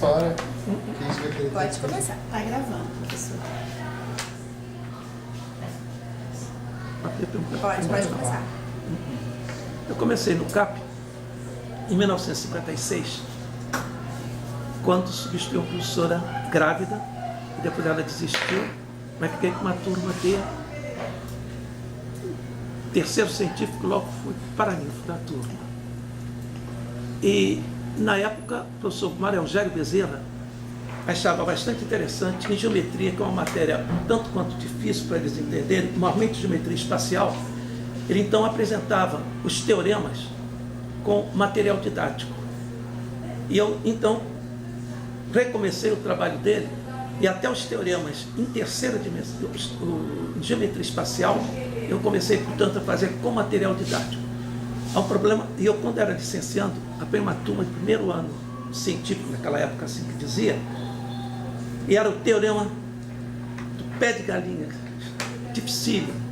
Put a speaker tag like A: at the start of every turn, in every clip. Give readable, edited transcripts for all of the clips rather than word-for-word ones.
A: fora. Que a gente vai querer
B: Pode começar. Tá gravando, professor. Pode começar.
C: Eu comecei no CAP em 1956, quando substituiu uma professora grávida, e depois ela desistiu, mas fiquei com uma turma de terceiro científico, logo fui paraninfo da turma. E, na época, o professor Mário Eugênio Bezerra achava bastante interessante em geometria, que é uma matéria um tanto quanto difícil para eles entenderem, normalmente geometria espacial. Ele então apresentava os teoremas com material didático. E eu então recomecei o trabalho dele, e até os teoremas em terceira dimensão, em geometria espacial, eu comecei, portanto, a fazer com material didático. Há um problema, e eu, quando era licenciando, apenas uma turma de primeiro ano científico, naquela época assim que dizia, e era o teorema do pé de galinha, dificílimo.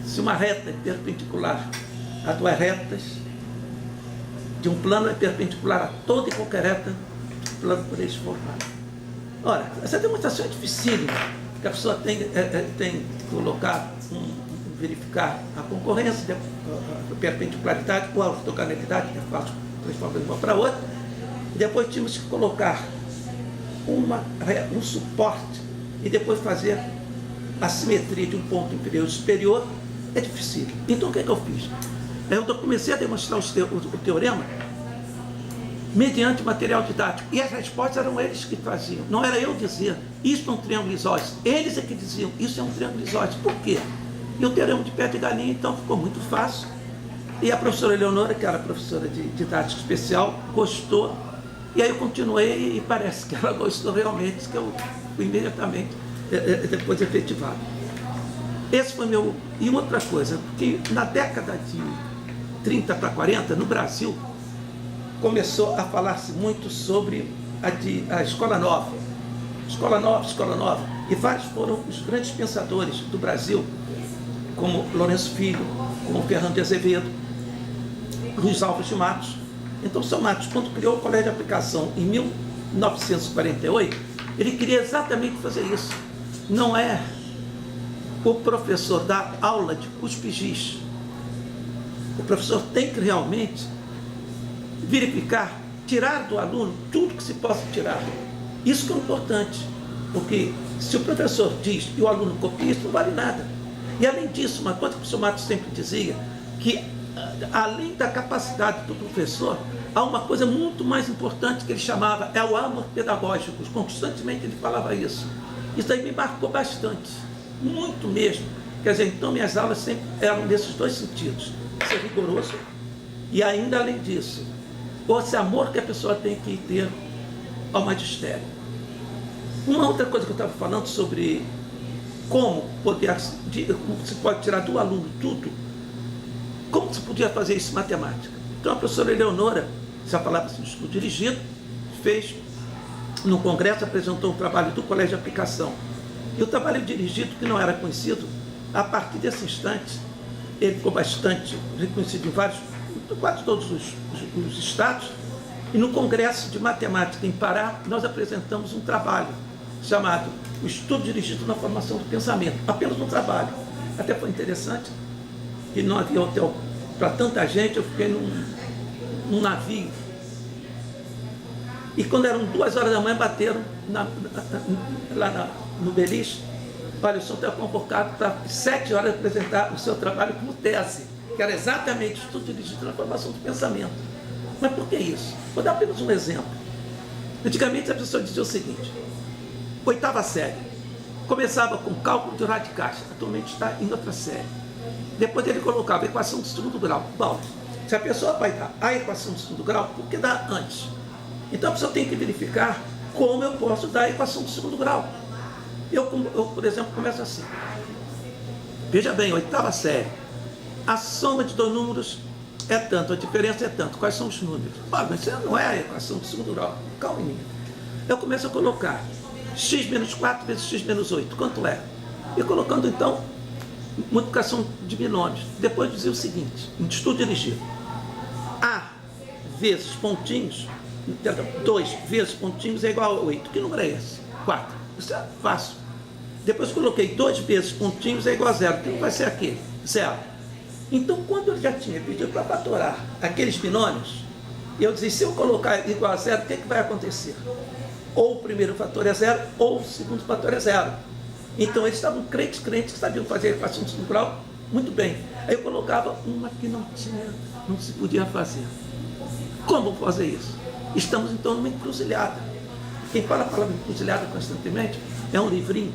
C: Se uma reta é perpendicular a duas retas, de um plano é perpendicular a toda e qualquer reta do plano por eles formado. Ora, essa demonstração é dificílima, que a pessoa tem que colocar, verificar a concorrência, a perpendicularidade ou a ortogonalidade, que é fácil transformar de uma para outra, e depois tínhamos que colocar um suporte e depois fazer a simetria de um ponto inferior e superior. É difícil. Então o que é que eu fiz? Eu comecei a demonstrar o teorema mediante material didático. E as respostas eram eles que faziam. Não era eu dizer, isso é um triângulo isósceles. Eles é que diziam, isso é um triângulo isósceles. Por quê? E o teorema de pé de galinha, então, ficou muito fácil. E a professora Eleonora, que era professora de didática especial, gostou. E aí eu continuei e parece que ela gostou realmente, que eu fui imediatamente depois efetivado. Esse foi meu... E outra coisa, que na década de 30 para 40, no Brasil, começou a falar-se muito sobre a Escola Nova. Escola Nova. E vários foram os grandes pensadores do Brasil, como Lourenço Filho, como Fernando de Azevedo, Luiz Alves de Matos. Então, São Matos, quando criou o Colégio de Aplicação em 1948, ele queria exatamente fazer isso. Não é o professor dar aula de cuspigis. O professor tem que realmente verificar, tirar do aluno tudo que se possa tirar. Isso que é importante, porque se o professor diz e o aluno copia, isso não vale nada. E além disso, uma coisa que o professor Matos sempre dizia, que além da capacidade do professor, há uma coisa muito mais importante que ele chamava, é o amor pedagógico. Constantemente ele falava isso. Isso aí me marcou bastante, muito mesmo. Quer dizer, então minhas aulas sempre eram nesses dois sentidos. Ser rigoroso e ainda além disso, esse amor que a pessoa tem que ter ao magistério. Uma outra coisa que eu estava falando sobre como se pode tirar do aluno tudo, como se podia fazer isso em matemática. Então a professora Eleonora, essa palavra assim, estudo dirigido, fez no congresso, apresentou um trabalho do Colégio de Aplicação. E o trabalho dirigido, que não era conhecido, a partir desse instante, ele ficou bastante reconhecido em quase todos os estados. E no Congresso de Matemática em Pará, nós apresentamos um trabalho chamado O Estudo Dirigido na Formação do Pensamento. Apenas um trabalho. Até foi interessante, que não havia hotel para tanta gente, eu fiquei num navio. E quando eram 2 horas da manhã, bateram lá no beliche. Olha, o senhor está convocado para 7 horas apresentar o seu trabalho como tese, que era exatamente o estudo dirigido na formação do pensamento. Mas por que isso? Vou dar apenas um exemplo. Antigamente a pessoa dizia o seguinte: 8ª série, começava com cálculo de radicais, atualmente está em outra série. Depois ele colocava a equação de segundo grau. Bom, se a pessoa vai dar a equação de segundo grau, por que dá antes? Então a pessoa tem que verificar como eu posso dar a equação de segundo grau. Eu, por exemplo, começo assim. Veja bem, 8ª série. A soma de 2 números é tanto, a diferença é tanto. Quais são os números? Ah, mas isso não é a equação de segundo grau. Calma em mim. Eu começo a colocar x menos 4 vezes x menos 8. Quanto é? E colocando, então, multiplicação de binômios. Depois dizia o seguinte, em estudo dirigido. A vezes pontinhos 2 vezes pontinhos é igual a 8. Que número é esse? 4. Isso é fácil. Depois coloquei 2 vezes pontinhos é igual a 0. Que não vai ser aquele? 0. Então, quando eu já tinha pedido para fatorar aqueles binômios, eu dizia, se eu colocar igual a 0, o que vai acontecer? Ou o primeiro fator é 0, ou o segundo fator é 0. Então, eles estavam crentes que sabiam fazer a equação de segundo grau muito bem. Aí eu colocava uma que não se podia fazer. Como fazer isso? Estamos, então, numa encruzilhada. Quem fala a palavra encruzilhada constantemente é um livrinho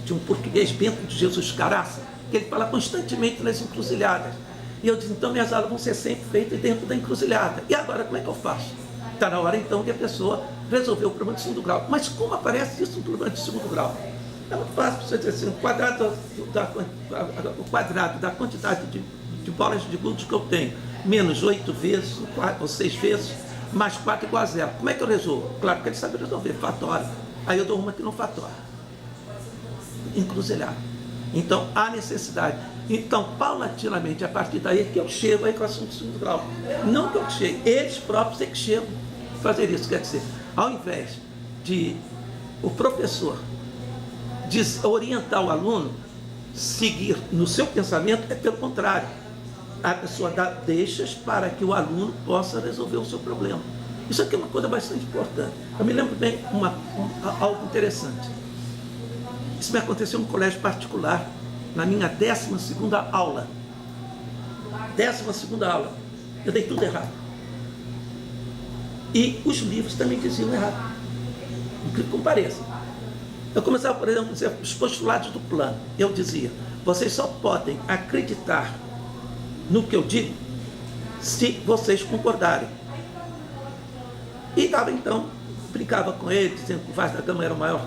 C: de um português, Bento de Jesus Caraça, que ele fala constantemente nas encruzilhadas. E eu disse, então minhas aulas vão ser sempre feitas dentro da encruzilhada. E agora como é que eu faço? Está na hora então de a pessoa resolver o problema de segundo grau. Mas como aparece isso no problema de segundo grau? É muito fácil você dizer assim, o quadrado da quantidade de bolas de gude que eu tenho, menos 8 vezes, ou 6 vezes, mais 4 igual a 0. Como é que eu resolvo? Claro que ele sabe resolver, fatório. Aí eu dou uma que não fatória. Encruzilhada. Então, há necessidade. Então, paulatinamente, a partir daí é que eu chego à equação de segundo grau. Não que eu chegue, eles próprios é que chegam a fazer isso. Quer dizer, ao invés de o professor orientar o aluno, seguir no seu pensamento, é pelo contrário. A pessoa dá deixas para que o aluno possa resolver o seu problema. Isso aqui é uma coisa bastante importante. Eu me lembro bem algo interessante. Isso me aconteceu no colégio particular, na minha 12ª aula. 12ª aula. Eu dei tudo errado. E os livros também diziam errado. Incrível que pareça. Eu começava, por exemplo, a dizer os postulados do plano. Eu dizia, vocês só podem acreditar no que eu digo se vocês concordarem. E dava então, brincava com ele, dizendo que o Vasco da Gama era o maior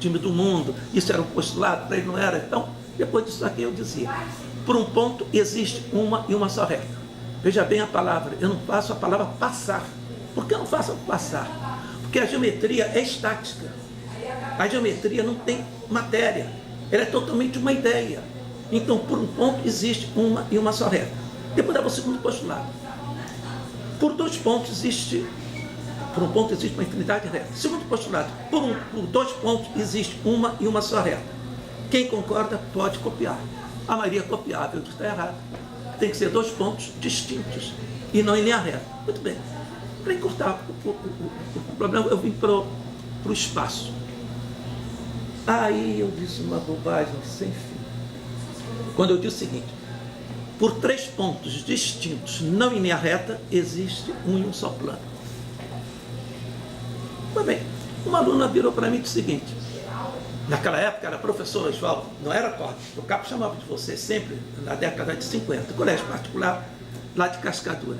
C: time do mundo, isso era um postulado, para ele não era. Então, depois disso aqui eu dizia, por um ponto existe uma e uma só reta. Veja bem a palavra, eu não faço a palavra passar. Por que eu não faço passar? Porque a geometria é estática. A geometria não tem matéria, ela é totalmente uma ideia. Então, por um ponto existe uma e uma só reta. Depois dava o segundo postulado. Por 2 pontos existe... Por um ponto existe uma infinidade de retas. Segundo postulado, por 2 pontos existe uma e uma só reta. Quem concorda pode copiar. A maioria é copiável, isso está errado. Tem que ser 2 pontos distintos e não em linha reta. Muito bem. Para encurtar o problema, eu vim para o espaço. Aí eu disse uma bobagem sem fim. Quando eu disse o seguinte, por 3 pontos distintos, não em linha reta, existe um e um só plano. Pois bem, uma aluna virou para mim e disse o seguinte, naquela época era professor Oswaldo, não era corte, o Capo chamava de você sempre, na década de 50, colégio particular, lá de Cascadura.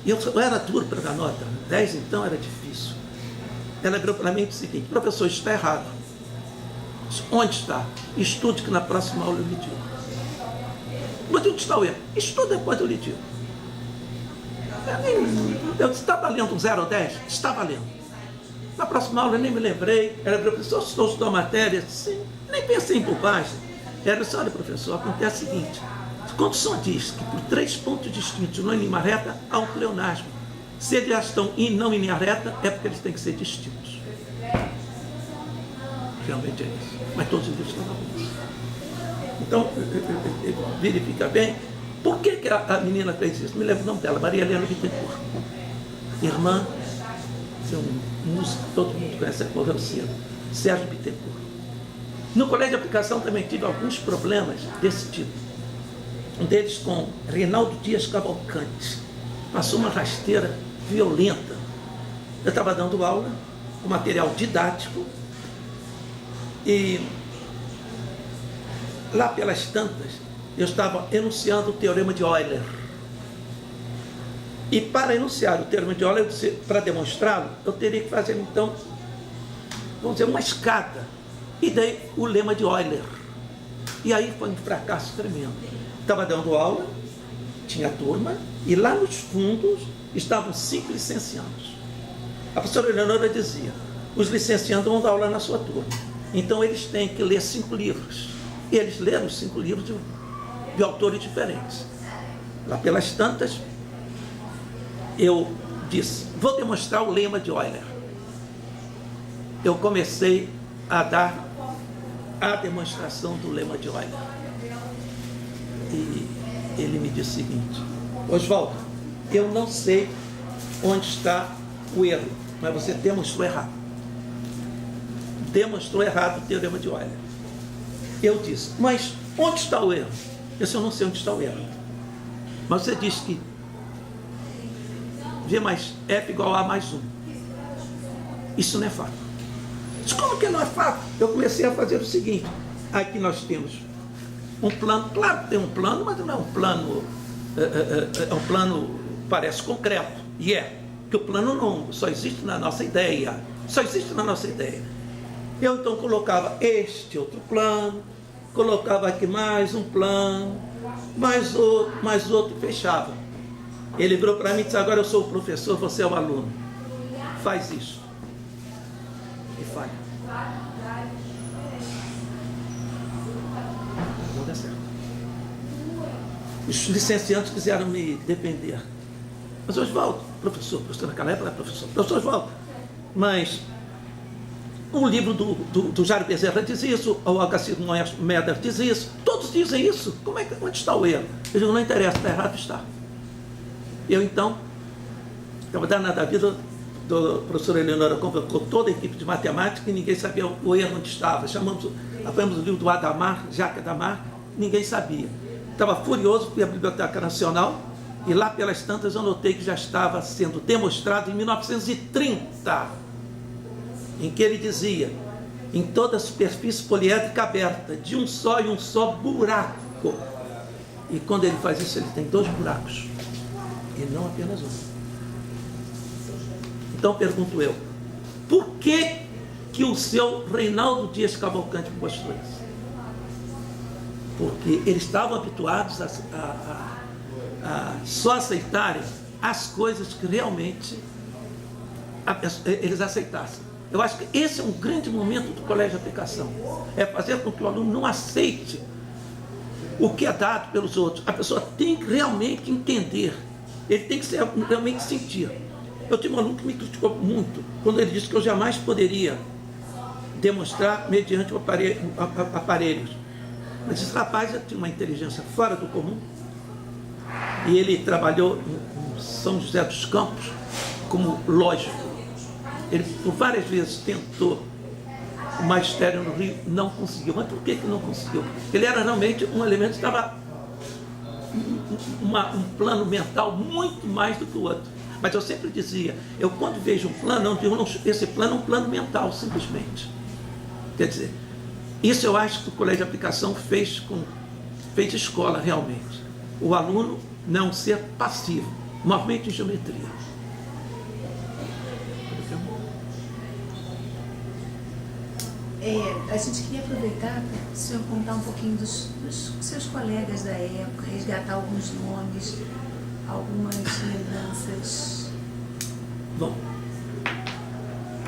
C: E eu era duro para dar nota, 10 então era difícil. Ela virou para mim e disse o seguinte, professor, isso está errado. Disse, onde está? Estude que na próxima aula eu lhe digo. Mas onde está o erro? Estude depois eu lhe digo. Eu disse, está valendo um 0 ou 10? Está valendo. Na próxima aula eu nem me lembrei, era professor, estou estudando a matéria, sim, nem pensei em bobagem. Era assim, olha professor, acontece o seguinte, quando o som diz que por 3 pontos distintos não em linha reta, há um pleonasmo. Se eles já estão não em linha reta, é porque eles têm que ser distintos. Realmente é isso. Mas todos os livros estão bons. Então, verifica bem, por que a menina fez isso? Me lembro o nome dela, Maria Helena Bittencourt. Irmã, um músico que todo mundo conhece, morreu cedo, Sérgio Bittencourt. No colégio de aplicação também tive alguns problemas desse tipo. Um deles com Reinaldo Dias Cavalcante. Passou uma rasteira violenta. Eu estava dando aula com material didático e lá pelas tantas eu estava enunciando o teorema de Euler. E para enunciar o teorema de Euler, para demonstrá-lo, eu teria que fazer então, vamos dizer, uma escada. E dei o lema de Euler. E aí foi um fracasso tremendo. Estava dando aula, tinha turma, e lá nos fundos estavam 5 licenciados. A professora Eleonora dizia, os licenciados vão dar aula na sua turma. Então eles têm que ler 5 livros. E eles leram os 5 livros de autores diferentes. Lá pelas tantas, eu disse, vou demonstrar o lema de Euler. Eu comecei a dar a demonstração do lema de Euler. E ele me disse o seguinte, Oswaldo, eu não sei onde está o erro, mas você demonstrou errado. Demonstrou errado o teorema de Euler. Eu disse, mas onde está o erro? Eu disse, eu não sei onde está o erro. Mas você disse que V mais F igual a mais 1. Isso não é fato. Mas como que não é fato? Eu comecei a fazer o seguinte. Aqui nós temos um plano, claro que tem um plano, mas não é um plano, é um plano, parece concreto. E é, que o plano não só existe na nossa ideia. Só existe na nossa ideia. Eu então colocava este outro plano, colocava aqui mais um plano, mais outro, e fechava. Ele virou para mim e disse, agora eu sou o professor, você é o aluno. Faz isso. E falha. Não dá certo. Os licenciantes quiseram me defender. Mas Oswaldo, professor naquela época era professor Oswaldo, mas o livro do Jairo Bezerra diz isso, o H.C. Meder diz isso, todos dizem isso. Onde está o erro? Eu digo, não interessa, está errado, está. Eu então, estava danado da vida, a professora Eleonora convocou toda a equipe de matemática e ninguém sabia o erro onde estava. Apanhamos o livro do Adamar, Jacques Adamar, ninguém sabia. Estava furioso, fui à Biblioteca Nacional e lá pelas tantas eu notei que já estava sendo demonstrado em 1930, em que ele dizia, em toda a superfície poliédrica aberta, de um só e um só buraco. E quando ele faz isso, ele tem 2 buracos, e não apenas um. Então pergunto eu, por que o seu Reinaldo Dias Cavalcante mostrou isso? Porque eles estavam habituados a só aceitarem as coisas que realmente eles aceitassem. Eu acho que esse é um grande momento do colégio de aplicação. É fazer com que o aluno não aceite o que é dado pelos outros. A pessoa tem que realmente entender. Ele tem que realmente sentir. Eu tive um aluno que me criticou muito quando ele disse que eu jamais poderia demonstrar mediante aparelhos. Mas esse rapaz já tinha uma inteligência fora do comum. E ele trabalhou em São José dos Campos como lógico. Ele por várias vezes tentou o magistério no Rio, não conseguiu. Mas por que não conseguiu? Ele era realmente um elemento que estava um plano mental muito mais do que o outro. Mas eu sempre dizia, eu quando vejo um plano, esse plano é um plano mental, simplesmente. Quer dizer, isso eu acho que o colégio de aplicação fez escola realmente. O aluno não ser passivo, normalmente em geometria.
B: A gente queria aproveitar para o senhor contar um pouquinho dos seus colegas da época, resgatar alguns nomes, algumas lembranças.
C: Bom,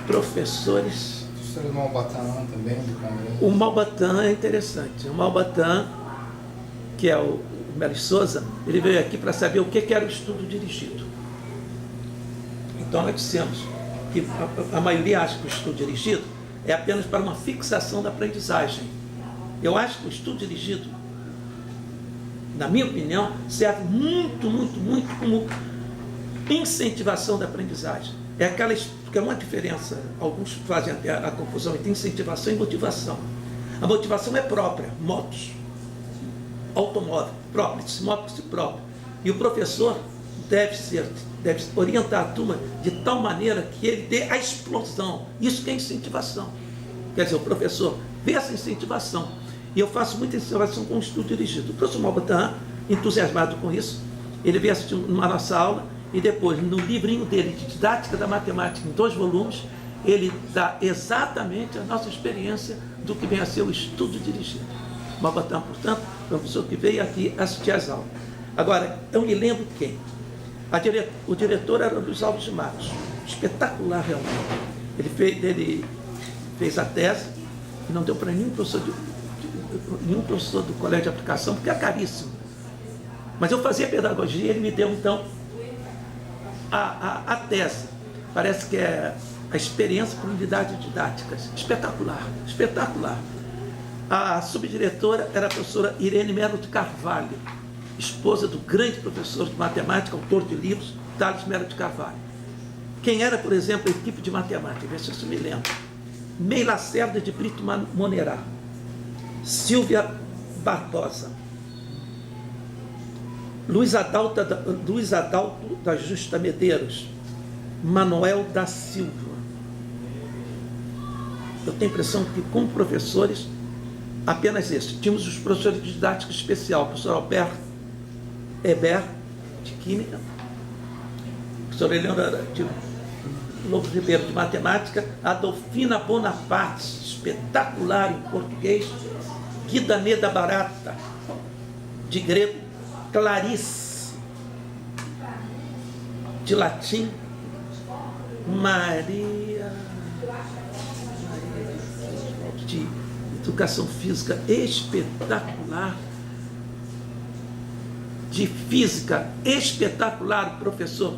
C: professores...
A: Professor do Malbatã também, do Congresso.
C: O Malbatã é interessante. O Malbatã, que é o Melis Souza, ele veio aqui para saber o que era o estudo dirigido. Então nós dissemos que a maioria acha que o estudo dirigido é apenas para uma fixação da aprendizagem. Eu acho que o estudo dirigido, na minha opinião, serve muito como incentivação da aprendizagem. Porque é uma diferença, alguns fazem até a confusão entre incentivação e motivação. A motivação é própria, motos, automóvel, próprio, se move por si próprio. E o professor deve orientar a turma de tal maneira que ele dê a explosão. Isso que é incentivação. Quer dizer, o professor vê essa incentivação. E eu faço muita incentivação com o estudo dirigido. O professor Malbatã, entusiasmado com isso, ele veio assistir uma nossa aula e depois, no livrinho dele de didática da matemática, em 2 volumes, ele dá exatamente a nossa experiência do que vem a ser o estudo dirigido. Malbatã, portanto, professor que veio aqui assistir às aulas. Agora, eu me lembro quem? O diretor era Luiz Alves de Matos, espetacular realmente. Ele fez a tese e não deu para nenhum professor do colégio de aplicação, porque é caríssimo. Mas eu fazia pedagogia e ele me deu, então, a tese. Parece que é a experiência por unidades didáticas. Espetacular, espetacular. A subdiretora era a professora Irene Melo de Carvalho, esposa do grande professor de matemática, autor de livros, Tales Melo de Carvalho. Quem era, por exemplo, a equipe de matemática? Vê se isso me lembra. Mei Lacerda de Brito Monerá, Silvia Barbosa, Luiz Adalto da Justa Medeiros, Manuel da Silva. Eu tenho a impressão que, como professores, apenas esse. Tínhamos os professores de didática especial, o professor Alberto Eber, de Química, o professor Eleonora de Lobo Ribeiro, de Matemática, Adolfina Bonaparte, espetacular em português, Guida Neda Barata, de grego, Clarice, de latim, Maria de educação física espetacular, de física espetacular, o professor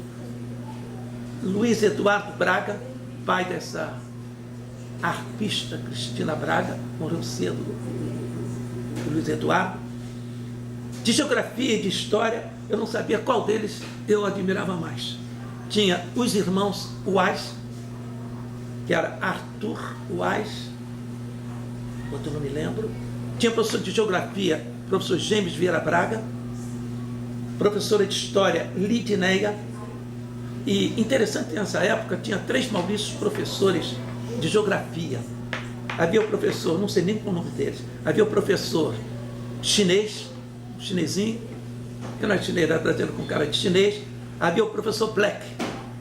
C: Luiz Eduardo Braga, pai dessa arpista Cristina Braga, morreu cedo, o Luiz Eduardo. De geografia e de história, eu não sabia qual deles eu admirava mais. Tinha os irmãos Uais, que era Arthur Uais, outro não me lembro. Tinha professor de geografia, professor James Vieira Braga, professora de história Lidineia. E interessante, nessa época tinha 3 Maurícios professores de geografia. Havia o professor, não sei nem qual o nome deles, havia o professor chinês, chinesinho, que não é chinês, era brasileiro com cara de chinês. Havia o professor Black,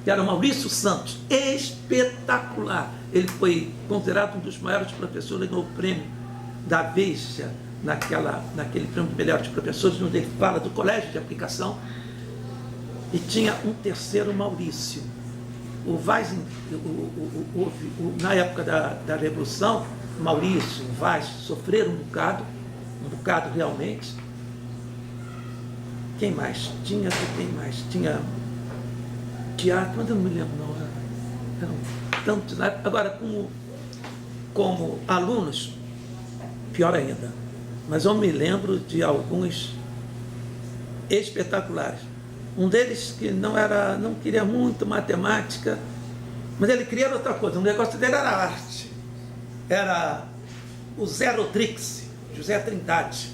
C: que era Maurício Santos, espetacular. Ele foi considerado um dos maiores professores, ganhou o prêmio da Veja, naquele prêmio de melhores professores, onde ele fala do colégio de aplicação. E tinha um terceiro Maurício. O Vaz, na época da Revolução, Maurício, o Vaz sofreram um bocado realmente. Quem mais? Tinha teatro, mas eu não me lembro não. Eram tantos. Agora, como alunos, pior ainda. Mas eu me lembro de alguns espetaculares. Um deles que não queria muito matemática, mas ele queria outra coisa. O negócio dele era arte. Era o Zé Rodrigues, José Trindade.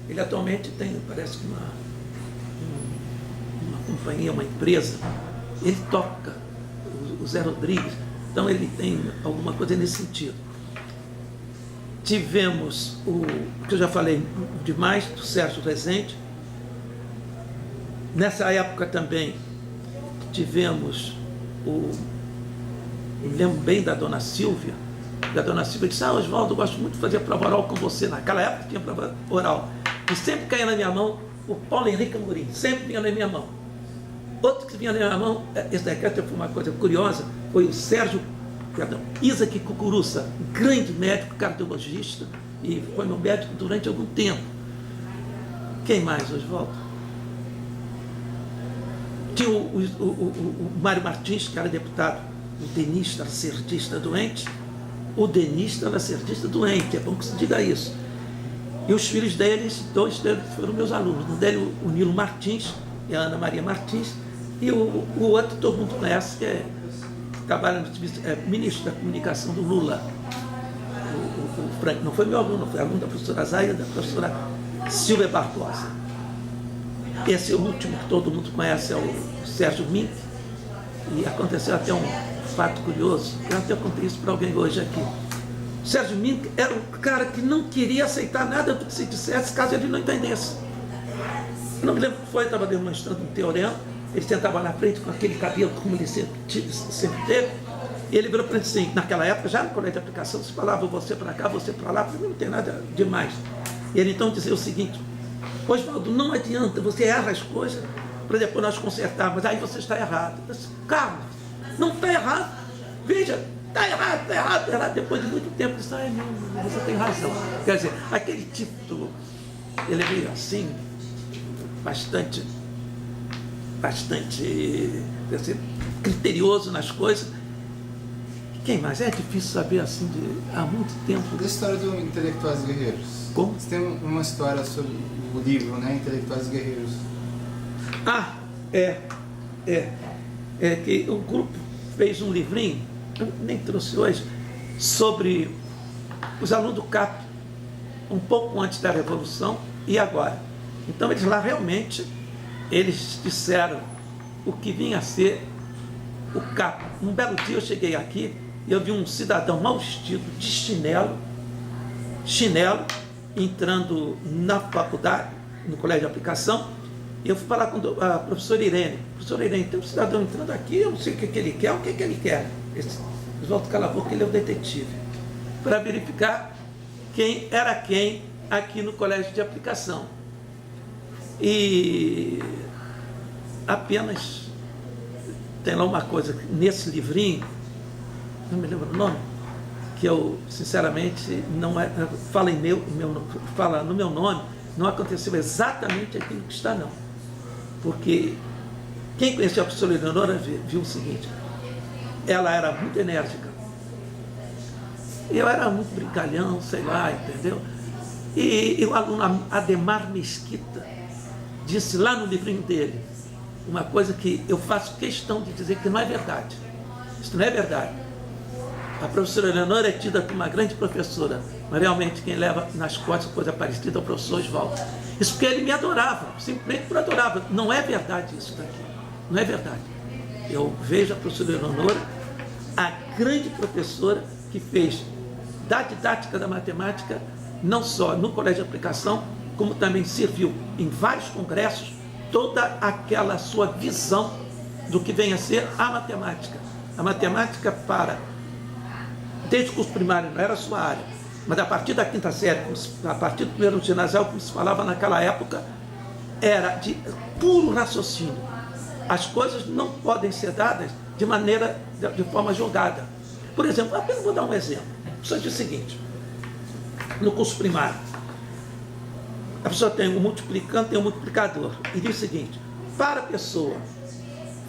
C: Ele atualmente tem, parece que uma companhia, uma empresa. Ele toca, o Zé Rodrigues. Então ele tem alguma coisa nesse sentido. Tivemos o que eu já falei demais, do Sérgio Rezende. Nessa época também tivemos me lembro bem da dona Silvia. A dona Silvia disse: Oswaldo, eu gosto muito de fazer prova oral com você. Naquela época tinha prova oral. E sempre caía na minha mão o Paulo Henrique Amorim, sempre vinha na minha mão. Outro que vinha na minha mão, esse daqui até foi uma coisa curiosa, foi o Isaac Cucuruça, grande médico cardiologista, e foi meu médico durante algum tempo. Quem mais, Oswaldo? Tinha o Mário Martins, que era deputado, o denista lacerdista doente. O denista lacerdista doente, é bom que se diga isso. E os filhos deles, 2 deles foram meus alunos. Um deles, o Nilo Martins e a Ana Maria Martins, e o outro todo mundo conhece, que trabalha no ministro da comunicação do Lula. O Frank não foi meu aluno, foi aluno da professora Zaida, da professora Silvia Barbosa. Esse último que todo mundo conhece é o Sérgio Mink, e aconteceu até um fato curioso, eu até contei isso para alguém hoje aqui. O Sérgio Mink era um cara que não queria aceitar nada do que se dissesse, caso ele não entendesse. Eu não me lembro o que foi, estava demonstrando um teorema, ele sentava na frente com aquele cabelo como ele sempre teve, e ele virou para ele assim, naquela época, já no colégio de aplicação, se falava você para cá, você para lá, não tem nada demais. E ele então dizia o seguinte: Oswaldo, não adianta, você erra as coisas para depois nós consertarmos, aí você está errado. Eu disse: Carlos, não está errado, veja, está errado. Depois de muito tempo, disse: não, você tem razão. Quer dizer, aquele tipo, ele veio assim, bastante deve ser criterioso nas coisas. Quem mais? É difícil saber assim há muito tempo.
A: Da história do Intelectuais Guerreiros.
C: Como?
A: Você tem uma história sobre o livro, né? Intelectuais Guerreiros.
C: Ah, é que o grupo fez um livrinho, eu nem trouxe hoje, sobre os alunos do CAP, um pouco antes da Revolução e agora. Então eles lá realmente, eles disseram o que vinha a ser o CAP. Um belo dia eu cheguei aqui e eu vi um cidadão mal vestido, de chinelo, entrando na faculdade, no colégio de aplicação, e eu fui falar com a professora Irene. Professora Irene, tem um cidadão entrando aqui, eu não sei o que ele quer, o que ele quer? Oswaldo cala a boca, ele é o detetive. Para verificar quem era quem aqui no colégio de aplicação. E apenas tem lá uma coisa, nesse livrinho, não me lembro o nome, que eu, sinceramente, não fala no meu nome, não aconteceu exatamente aquilo que está, não. Porque quem conheceu a professora Eleonora viu o seguinte: ela era muito enérgica, eu era muito brincalhão, sei lá, entendeu? E o aluno Ademar Mesquita disse lá no livrinho dele uma coisa que eu faço questão de dizer que não é verdade. Isso não é verdade. A professora Eleonora é tida como uma grande professora, mas realmente quem leva nas costas coisa parecida é o professor Oswaldo. Isso porque ele me adorava, simplesmente por adorava. Não é verdade isso daqui. Não é verdade. Eu vejo a professora Eleonora, a grande professora que fez da didática da matemática, não só no colégio de aplicação, como também serviu em vários congressos, toda aquela sua visão do que vem a ser a matemática. A matemática desde o curso primário não era a sua área, mas a partir da quinta série, a partir do primeiro ginasial, como se falava naquela época, era de puro raciocínio. As coisas não podem ser dadas de forma jogada. Por exemplo, apenas vou dar um exemplo. Só diz o seguinte: no curso primário, a pessoa tem um multiplicando, tem um multiplicador, e diz o seguinte: para a pessoa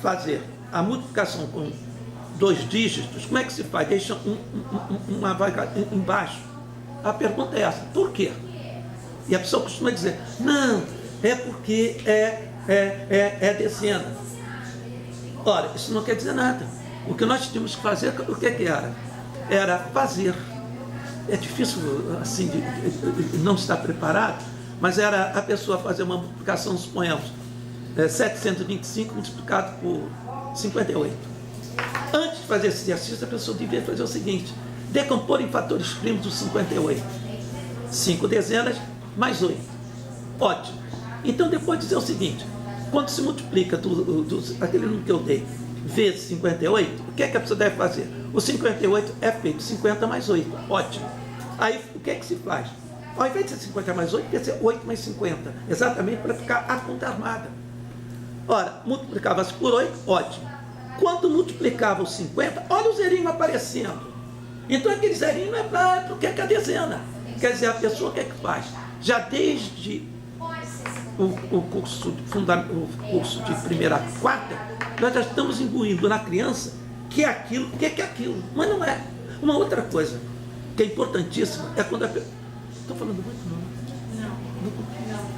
C: fazer a multiplicação com 2 dígitos, como é que se faz? Deixa uma vaga embaixo. A pergunta é essa: por quê? E a pessoa costuma dizer: não, é porque é dezena. Ora, isso não quer dizer nada. O que nós tínhamos que fazer, o que era? Era fazer. É difícil, assim, de não estar preparado, mas era a pessoa fazer uma multiplicação, suponhamos, 725 multiplicado por 58. Antes de fazer esse exercício, a pessoa devia fazer o seguinte: decompor em fatores primos os 58. 5 dezenas mais 8. Ótimo. Então, depois dizer o seguinte: quando se multiplica aquele número que eu dei vezes 58, o que é que a pessoa deve fazer? O 58 é feito 50 mais 8. Ótimo. Aí, o que é que se faz? Ao invés de ser 50 mais 8, deve ser 8 mais 50. Exatamente para ficar a conta armada. Ora, multiplicava-se por 8, ótimo. Quando multiplicava os 50, olha o zerinho aparecendo. Então, aquele zerinho não é para o que é a dezena. Quer dizer, a pessoa o que é que faz? Já desde o curso de primeira a quarta, nós já estamos imbuindo na criança que é aquilo, o que é aquilo, mas não é. Uma outra coisa que é importantíssima é quando a pessoa... Estou falando muito, não?
B: Não,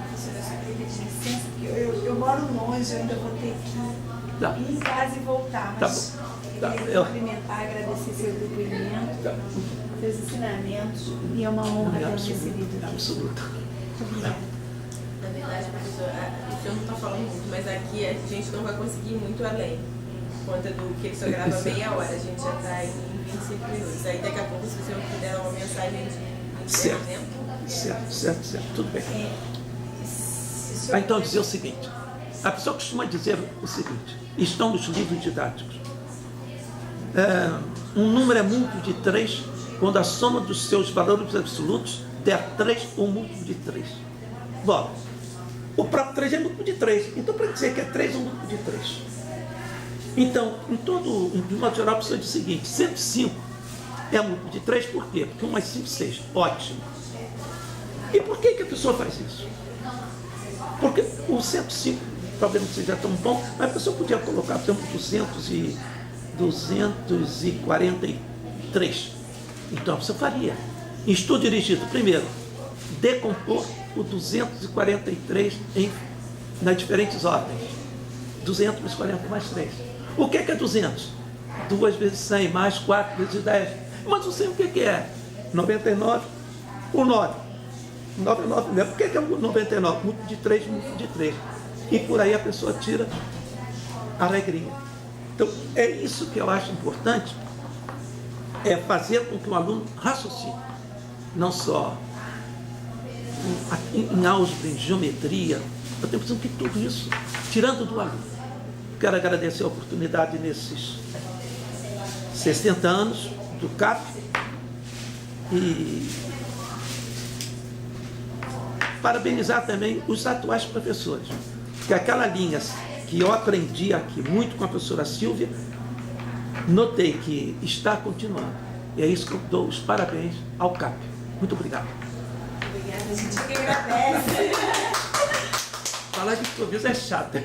B: professora, eu só queria pedir licença, porque eu moro longe, eu ainda vou ter que ir em casa e voltar, mas queria cumprimentar, agradecer seu depoimento, seus ensinamentos, e é uma honra ter recebido.
C: Absoluta.
B: Muito obrigada.
D: Na verdade, professora, o senhor não está falando muito, mas aqui a gente não vai conseguir ir muito além. Por conta do que ele só grava meia hora, a gente já está em 25 minutos. Aí daqui a pouco, se o senhor puder dar uma mensagem de encerramento.
C: Certo, tudo bem. Então, dizer o seguinte: a pessoa costuma dizer o seguinte: estão nos livros didáticos. Um número é múltiplo de 3 quando a soma dos seus valores absolutos der 3 ou múltiplo de 3. Bom, o próprio 3 é múltiplo de 3. Então, para dizer que é 3 é um múltiplo de 3. Então, de modo geral, a pessoa diz o seguinte: 105 é múltiplo de 3, por quê? Porque 1 mais 5, 6. Ótimo. E por que a pessoa faz isso? Porque o 105 talvez não seja tão bom, mas a pessoa podia colocar, por exemplo, 243. Então, você faria. Em estudo dirigido, primeiro, decompor o 243 nas diferentes ordens. 200 mais 40 mais 3. O que é 200? 2 vezes 100 mais 4 vezes 10. Mas o 100 o que é? 99, o 9. 99 mesmo. O que é o 99? Múltiplo de 3, múltiplo de 3. E por aí a pessoa tira a regrinha. Então, é isso que eu acho importante, é fazer com que o aluno raciocine. Não só em álgebra, em geometria, eu tenho pensando que tudo isso, tirando do aluno. Quero agradecer a oportunidade nesses 60 anos do CAP e parabenizar também os atuais professores, porque aquela linha que eu aprendi aqui muito com a professora Silvia, notei que está continuando. E é isso que eu dou os parabéns ao CAP. Muito obrigado.
B: Obrigada, a gente que agradece.
C: Falar de improviso é chato.